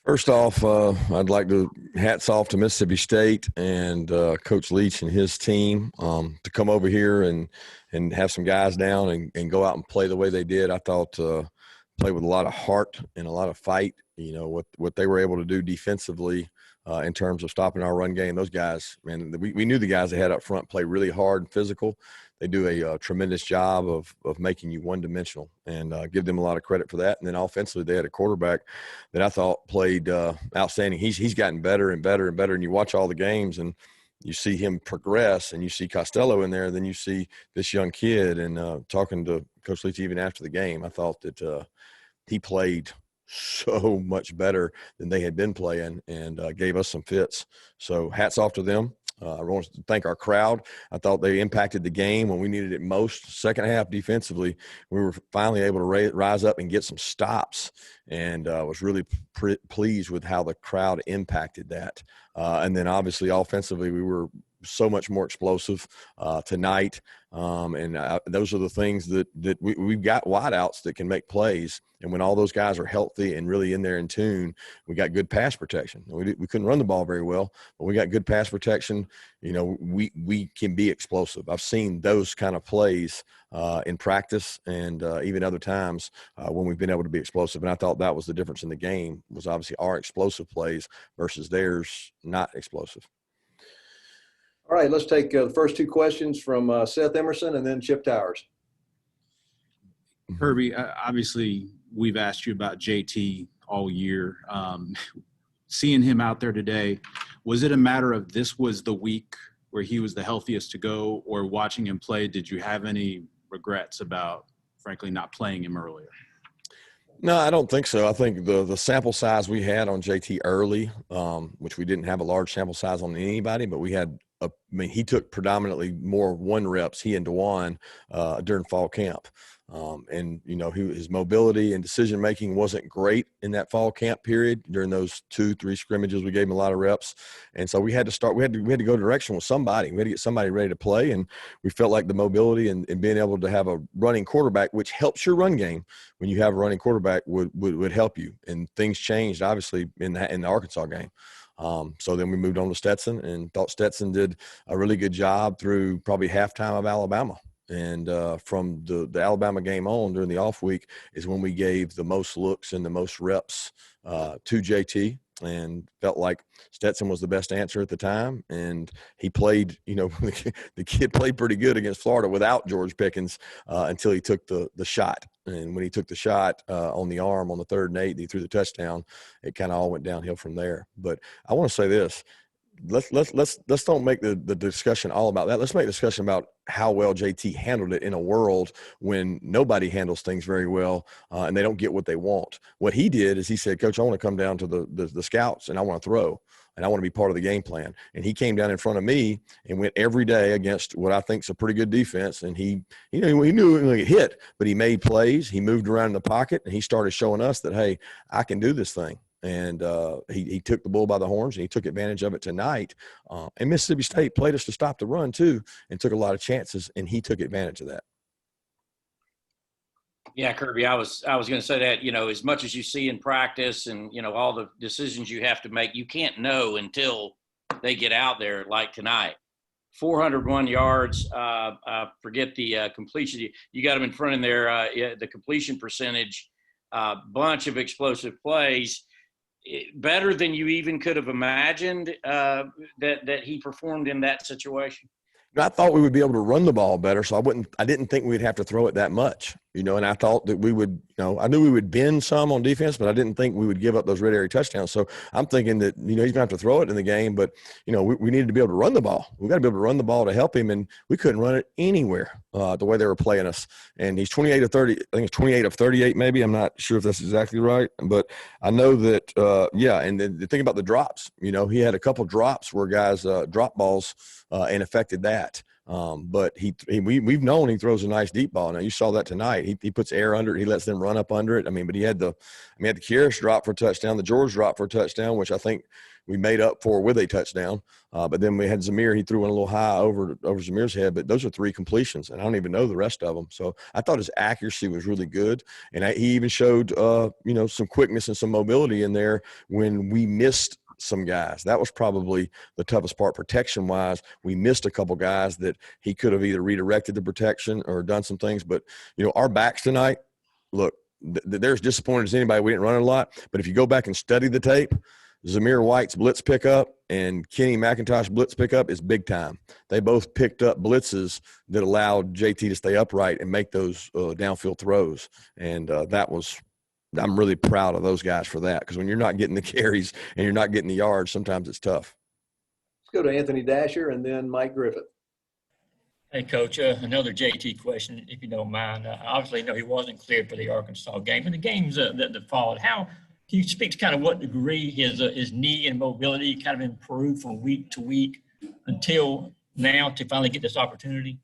First off, I'd like to hats off to Mississippi State and Coach Leach and his team to come over here and have some guys down and go out and play the way they did. I thought play with a lot of heart and a lot of fight. You know, what they were able to do defensively in terms of stopping our run game. Those guys, man, we knew the guys they had up front play really hard and physical. They do a tremendous job of making you one-dimensional, and give them a lot of credit for that. And then offensively, they had a quarterback that I thought played outstanding. He's gotten better and better and better. And you watch all the games, and you see him progress, and you see Costello in there, and then you see this young kid. And talking to Coach Leach even after the game, I thought that he played so much better than they had been playing, and gave us some fits. So hats off to them. I want to thank our crowd. I thought they impacted the game when we needed it most. Second half defensively, we were finally able to rise up and get some stops, and was really pleased with how the crowd impacted that. And then obviously offensively, we were so much more explosive tonight. Those are the things that we've got wideouts that can make plays. And when all those guys are healthy and really in there in tune, we got good pass protection. We couldn't run the ball very well, but we got good pass protection. You know, we can be explosive. I've seen those kind of plays in practice and even other times when we've been able to be explosive. And I thought that was the difference in the game, was obviously our explosive plays versus theirs not explosive. All right, let's take the first two questions from Seth Emerson and then Chip Towers. Kirby, obviously we've asked you about JT all year. Seeing him out there today, was it a matter of this was the week where he was the healthiest to go, or watching him play, did you have any regrets about, frankly, not playing him earlier? No, I don't think so. I think the sample size we had on JT early, which we didn't have a large sample size on anybody, but we had he took predominantly more one reps, he and DeJuan, during fall camp. And, you know, his mobility and decision-making wasn't great in that fall camp period. During those 2-3 scrimmages, we gave him a lot of reps. And so we had to start – we had to go direction with somebody. We had to get somebody ready to play, and we felt like the mobility and being able to have a running quarterback, which helps your run game when you have a running quarterback, would help you. And things changed, obviously, in the Arkansas game. So then we moved on to Stetson, and thought Stetson did a really good job through probably halftime of Alabama. And from the Alabama game on during the off week is when we gave the most looks and the most reps to JT, and felt like Stetson was the best answer at the time. And he played, you know, the kid played pretty good against Florida without George Pickens until he took the shot. And when he took the shot on the arm on the 3rd and 8, he threw the touchdown. It kind of all went downhill from there. But I want to say this. Let's don't make the discussion all about that. Let's make a discussion about how well JT handled it in a world when nobody handles things very well and they don't get what they want. What he did is he said, Coach, I want to come down to the scouts and I want to throw and I want to be part of the game plan. And he came down in front of me and went every day against what I think is a pretty good defense. And he knew he was going to get hit, but he made plays. He moved around in the pocket, and he started showing us that, hey, I can do this thing. And he took the bull by the horns, and he took advantage of it tonight. And Mississippi State played us to stop the run too, and took a lot of chances, and he took advantage of that. Yeah, Kirby, I was going to say that, you know, as much as you see in practice and, you know, all the decisions you have to make, you can't know until they get out there like tonight. 401 yards. I forget the completion. You got them in front in there, the completion percentage, bunch of explosive plays. Better than you even could have imagined that he performed in that situation. I thought we would be able to run the ball better, so I didn't think we'd have to throw it that much, you know, and I thought that we would, you know, I knew we would bend some on defense, but I didn't think we would give up those red area touchdowns. So I'm thinking that, you know, he's going to have to throw it in the game, but, you know, we needed to be able to run the ball. We got to be able to run the ball to help him, and we couldn't run it anywhere the way they were playing us. And he's 28 of 30, I think it's 28 of 38 maybe. I'm not sure if that's exactly right, but I know that, and the thing about the drops, you know, he had a couple drops where guys drop balls and affected that. But we've known he throws a nice deep ball. Now you saw that tonight. He puts air under it. He lets them run up under it. I mean, but he had the Kyrgios drop for a touchdown, the George drop for a touchdown, which I think we made up for with a touchdown. But then we had Zamir. He threw one a little high over Zamir's head. But those are 3 completions, and I don't even know the rest of them. So I thought his accuracy was really good, and he even showed some quickness and some mobility in there when we missed some guys. That was probably the toughest part protection-wise. We missed a couple guys that he could have either redirected the protection or done some things. But, our backs tonight, look, they're as disappointed as anybody. We didn't run it a lot. But if you go back and study the tape, Zamir White's blitz pickup and Kenny McIntosh blitz pickup is big time. They both picked up blitzes that allowed JT to stay upright and make those downfield throws. And I'm really proud of those guys for that, because when you're not getting the carries and you're not getting the yards, sometimes it's tough. Let's go to Anthony Dasher and then Mike Griffith. Hey, Coach, another JT question, if you don't mind. Obviously, he wasn't cleared for the Arkansas game. And the games that followed, how can you speak to kind of what degree his knee and mobility kind of improved from week to week until now to finally get this opportunity?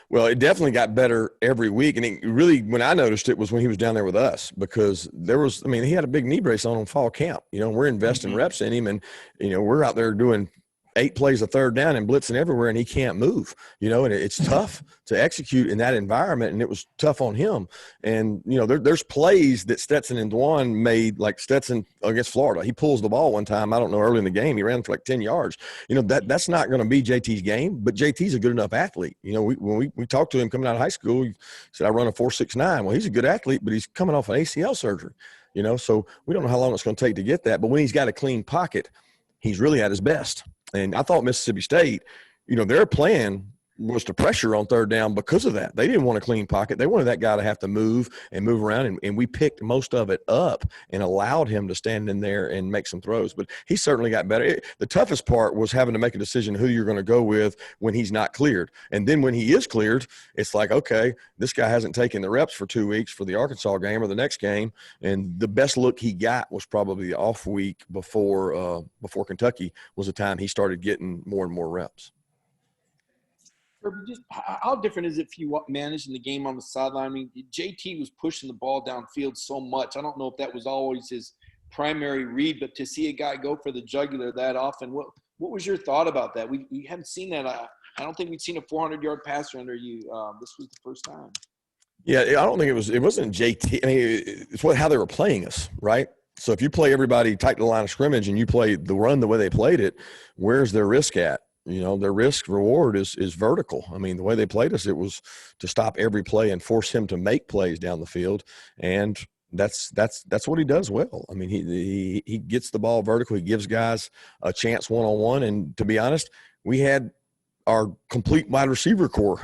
Well, it definitely got better every week. And it really, when I noticed it was when he was down there with us, because he had a big knee brace on fall camp. We're investing reps in him, and, we're out there doing 8 plays a third down and blitzing everywhere, and he can't move, and it's tough to execute in that environment, and it was tough on him. And, there's plays that Stetson and Dwan made, like Stetson against Florida. He pulls the ball one time, I don't know, early in the game. He ran for like 10 yards. That's not going to be JT's game, but JT's a good enough athlete. When we talked to him coming out of high school, he said, I run a 4.69. Well, he's a good athlete, but he's coming off an ACL surgery, so we don't know how long it's going to take to get that. But when he's got a clean pocket, he's really at his best. And I thought Mississippi State, their plan was to pressure on third down because of that. They didn't want a clean pocket. They wanted that guy to have to move around, and we picked most of it up and allowed him to stand in there and make some throws. But he certainly got better. The toughest part was having to make a decision who you're going to go with when he's not cleared. And then when he is cleared, it's like, okay, this guy hasn't taken the reps for 2 weeks for the Arkansas game or the next game. And the best look he got was probably the off week before Kentucky was the time he started getting more and more reps. Kirby, just how different is it for you managing the game on the sideline? I mean, JT was pushing the ball downfield so much. I don't know if that was always his primary read, but to see a guy go for the jugular that often, what was your thought about that? We haven't seen that. I don't think we'd seen a 400-yard passer under you. This was the first time. Yeah, I don't think it wasn't JT. I mean, it's how they were playing us, right? So if you play everybody tight to the line of scrimmage and you play the run the way they played it, where's their risk at? Their risk reward is vertical. I mean, the way they played us, it was to stop every play and force him to make plays down the field. And that's what he does well. I mean, he gets the ball vertical. He gives guys a chance one-on-one. And to be honest, we had our complete wide receiver core,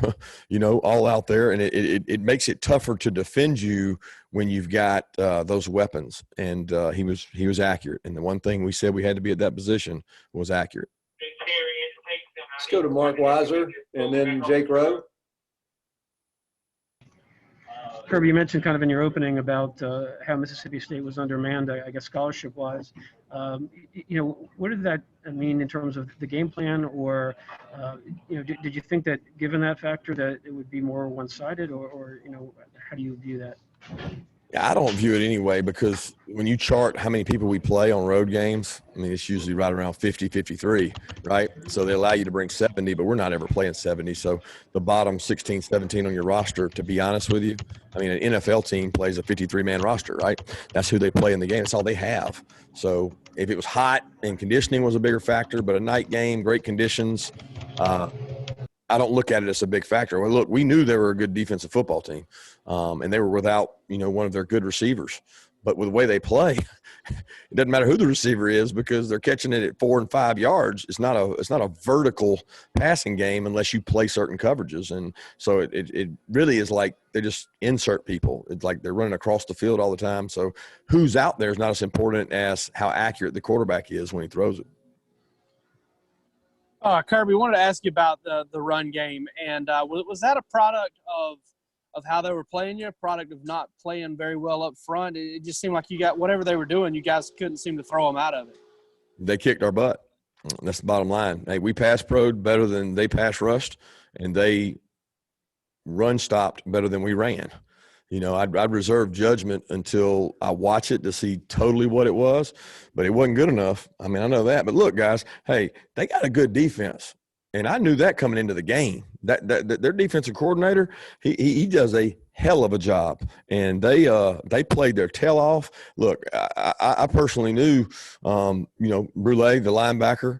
all out there. And it makes it tougher to defend you when you've got those weapons. And he was accurate. And the one thing we said we had to be at that position was accurate. Let's go to Mark Weiser and then Jake Rowe. Kirby, you mentioned kind of in your opening about how Mississippi State was undermanned, I guess, scholarship-wise. What did that mean in terms of the game plan, or did you think that given that factor that it would be more one-sided, or how do you view that? I don't view it anyway, because when you chart how many people we play on road games, I mean, it's usually right around 50, 53, right? So they allow you to bring 70, but we're not ever playing 70. So the bottom 16, 17 on your roster, to be honest with you, I mean, an NFL team plays a 53-man roster, right? That's who they play in the game. That's all they have. So if it was hot and conditioning was a bigger factor, but a night game, great conditions, I don't look at it as a big factor. Well, look, we knew they were a good defensive football team, and they were without, one of their good receivers. But with the way they play, it doesn't matter who the receiver is, because they're catching it at 4 and 5 yards. It's not a vertical passing game unless you play certain coverages. And so it really is like they just insert people. It's like they're running across the field all the time. So who's out there is not as important as how accurate the quarterback is when he throws it. Kirby, wanted to ask you about the run game, and was that a product of how they were playing you, a product of not playing very well up front? It just seemed like you got whatever they were doing, you guys couldn't seem to throw them out of it. They kicked our butt. That's the bottom line. Hey, we pass pro'd better than they pass rushed, and they run stopped better than we ran. You know, I'd reserve judgment until I watch it to see totally what it was, but it wasn't good enough. I mean, I know that. But look, guys, hey, they got a good defense, and I knew that coming into the game. That their defensive coordinator, he does a hell of a job, and they played their tail off. Look, I personally knew, you know, Brule, the linebacker,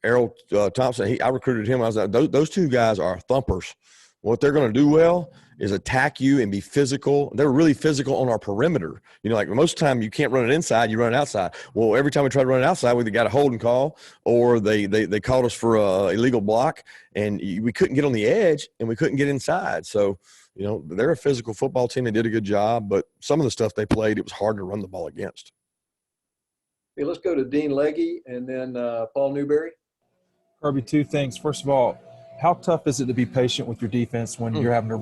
Errol Thompson. I recruited him. I was like, those two guys are thumpers. What they're going to do well is attack you and be physical. They're really physical on our perimeter. You know, like most of the time you can't run it inside, you run it outside. Well, every time we try to run it outside, we either got a holding call or they called us for a illegal block, and we couldn't get on the edge and we couldn't get inside. So, you know, they're a physical football team. They did a good job, but some of the stuff they played, it was hard to run the ball against. Okay, let's go to Dean Legge and then Paul Newberry. Kirby, two things. First of all, how tough is it to be patient with your defense when you're having to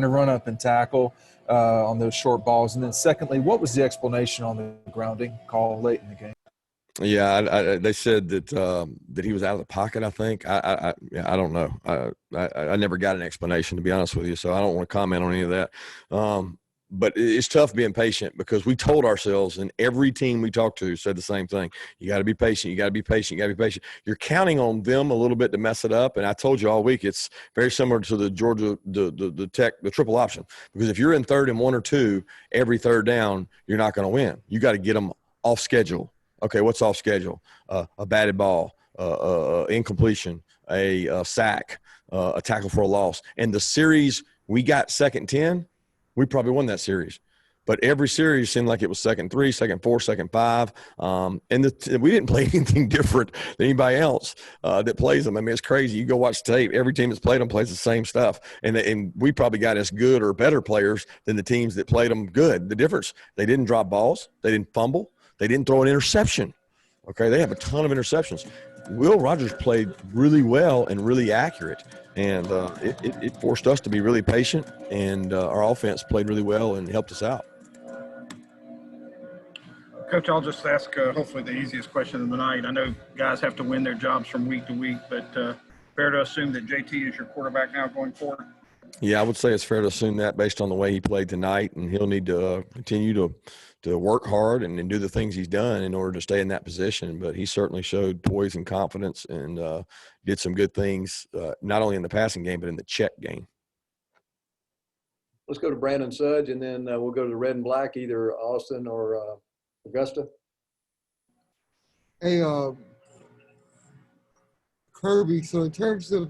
run up and tackle on those short balls? And then secondly, what was the explanation on the grounding call late in the game? Yeah, they said that he was out of the pocket. I think I don't know. I never got an explanation, to be honest with you, so I don't want to comment on any of that. But it's tough being patient because we told ourselves, and every team we talked to said the same thing. You got to be patient. You got to be patient. You got to be patient. You're counting on them a little bit to mess it up. And I told you all week, it's very similar to the Georgia, the triple option. Because if you're in 3rd and 1 or 2, every third down, you're not going to win. You got to get them off schedule. Okay, what's off schedule? A batted ball, incompletion, a sack, a tackle for a loss. And the series we got 2nd 10, we probably won that series. But every series seemed like it was 2nd 3, 2nd 4, 2nd 5. And we didn't play anything different than anybody else that plays them. I mean, it's crazy. You go watch tape. Every team that's played them plays the same stuff. And we probably got as good or better players than the teams that played them good. The difference, they didn't drop balls. They didn't fumble. They didn't throw an interception. Okay, they have a ton of interceptions. Will Rogers played really well and really accurate. And it forced us to be really patient, and our offense played really well and helped us out. Coach, I'll just ask hopefully the easiest question of the night. I know guys have to win their jobs from week to week, but fair to assume that JT is your quarterback now going forward? Yeah, I would say it's fair to assume that based on the way he played tonight, and he'll need to continue to work hard and do the things he's done in order to stay in that position. But he certainly showed poise and confidence and did some good things, not only in the passing game, but in the check game. Let's go to Brandon Sudge, and then we'll go to the red and black, either Austin or Augusta. Hey, Kirby, so in terms of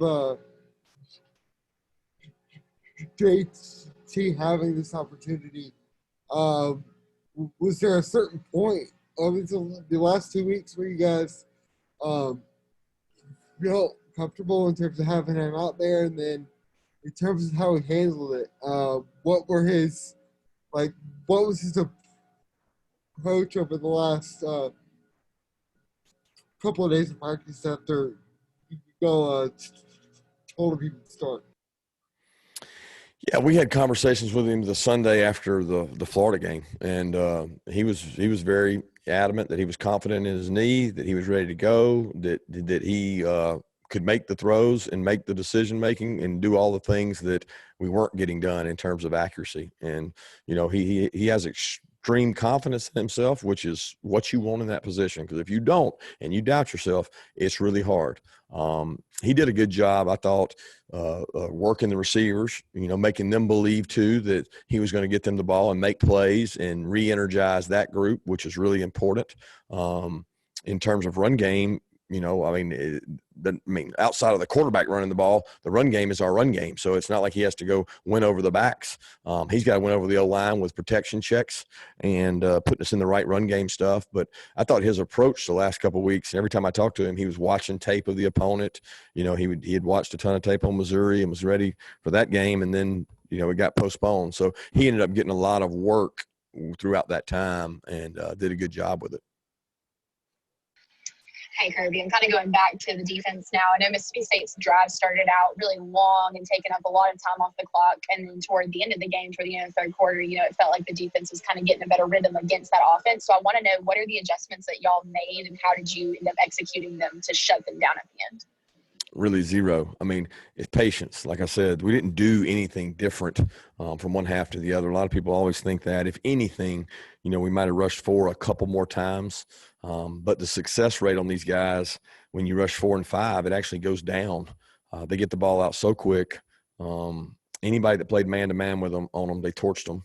JT having this opportunity, was there a certain point the last 2 weeks where you guys felt comfortable in terms of having him out there? And then in terms of how he handled it, what was his approach over the last couple of days of practice after you told him he would start? Yeah, we had conversations with him the Sunday after the Florida game, and he was very adamant that he was confident in his knee, that he was ready to go, that he could make the throws and make the decision making and do all the things that we weren't getting done in terms of accuracy. And you know, he has extreme confidence in himself, which is what you want in that position. Because if you don't and you doubt yourself, it's really hard. He did a good job, I thought, working the receivers, you know, making them believe too that he was going to get them the ball and make plays and re-energize that group, which is really important. In terms of run game, you know, I mean, outside of the quarterback running the ball, the run game is our run game. So it's not like he has to go win over the backs. He's got to win over the O-line with protection checks and putting us in the right run game stuff. But I thought his approach the last couple of weeks, and every time I talked to him, he was watching tape of the opponent. You know, he had watched a ton of tape on Missouri and was ready for that game. And then, you know, it got postponed. So he ended up getting a lot of work throughout that time and did a good job with it. Hey, Kirby, I'm kind of going back to the defense now. I know Mississippi State's drive started out really long and taking up a lot of time off the clock. And then toward the end of the game, toward the end of the third quarter, you know, it felt like the defense was kind of getting a better rhythm against that offense. So I want to know, what are the adjustments that y'all made and how did you end up executing them to shut them down at the end? really zero. I mean, it's patience. Like I said, we didn't do anything different from one half to the other. A lot of people always think that. If anything, we might have rushed 4 a couple more times. But the success rate on these guys, when you rush 4 and 5, it actually goes down. They get the ball out so quick. Anybody that played man-to-man with them on them, they torched them.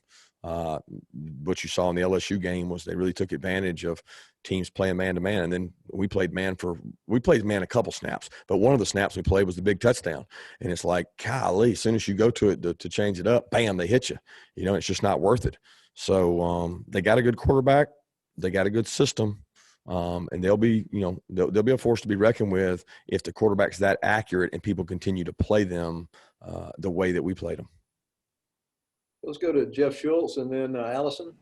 What you saw in the LSU game was they really took advantage of teams playing man-to-man. And then we played man a couple snaps. But one of the snaps we played was the big touchdown. And it's like, golly, as soon as you go to it to change it up, bam, they hit you. It's just not worth it. So they got a good quarterback. They got a good system. And they'll be a force to be reckoned with if the quarterback's that accurate and people continue to play them the way that we played them. Let's go to Jeff Schultz and then Allison.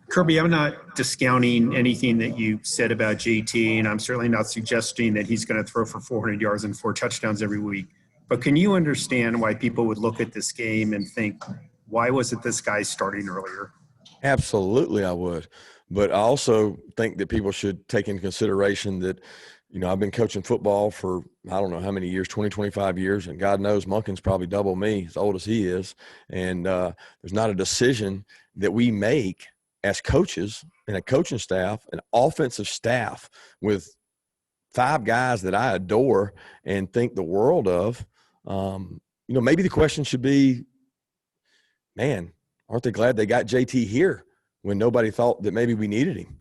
Kirby, I'm not discounting anything that you said about JT, and I'm certainly not suggesting that he's going to throw for 400 yards and 4 touchdowns every week. But can you understand why people would look at this game and think, why wasn't this guy starting earlier? Absolutely, I would. But I also think that people should take into consideration that, I've been coaching football for I don't know how many years, 20, 25 years, and God knows Monken's probably double me, as old as he is. And there's not a decision that we make as coaches and a coaching staff, an offensive staff with 5 guys that I adore and think the world of. Maybe the question should be, man, aren't they glad they got JT here when nobody thought that maybe we needed him?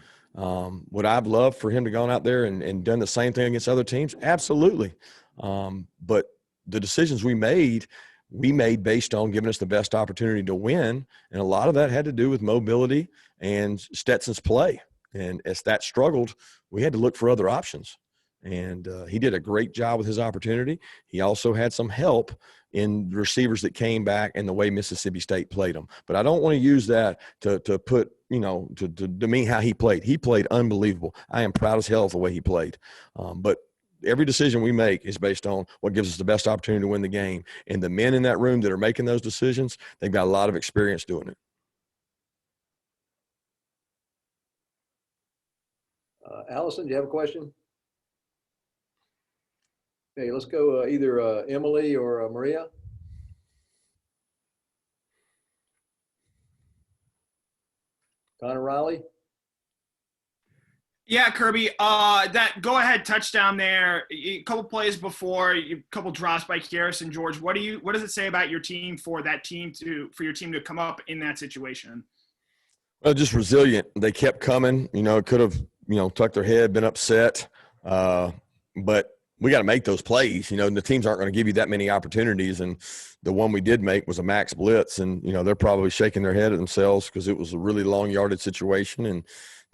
Would I have loved for him to gone out there and done the same thing against other teams? Absolutely. But the decisions we made based on giving us the best opportunity to win. And a lot of that had to do with mobility and Stetson's play. And as that struggled, we had to look for other options. And he did a great job with his opportunity. He also had some help in the receivers that came back and the way Mississippi State played them. But I don't want to use that to put, to demean how he played. He played unbelievable. I am proud as hell of the way he played. But every decision we make is based on what gives us the best opportunity to win the game. And the men in that room that are making those decisions, they've got a lot of experience doing it. Allison, do you have a question? Okay, let's go either Emily or Maria. Connor Riley. Yeah, Kirby. That go-ahead touchdown there. A couple plays before, a couple drops by Garrison George. What does it say about your team for your team to come up in that situation? Well, just resilient. They kept coming. Could have tucked their head, been upset, but we got to make those plays. The teams aren't going to give you that many opportunities. And the one we did make was a max blitz. And, they're probably shaking their head at themselves because it was a really long yardage situation. And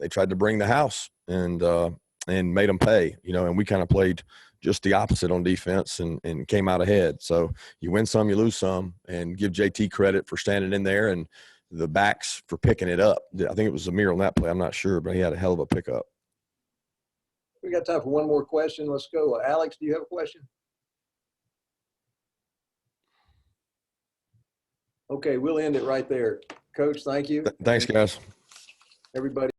they tried to bring the house and made them pay, and we kind of played just the opposite on defense and came out ahead. So you win some, you lose some, and give JT credit for standing in there and the backs for picking it up. I think it was Zamir on that play. I'm not sure, but he had a hell of a pickup. We got time for one more question. Let's go. Alex, do you have a question? Okay, we'll end it right there. Coach, thank you. Thanks, guys. Everybody.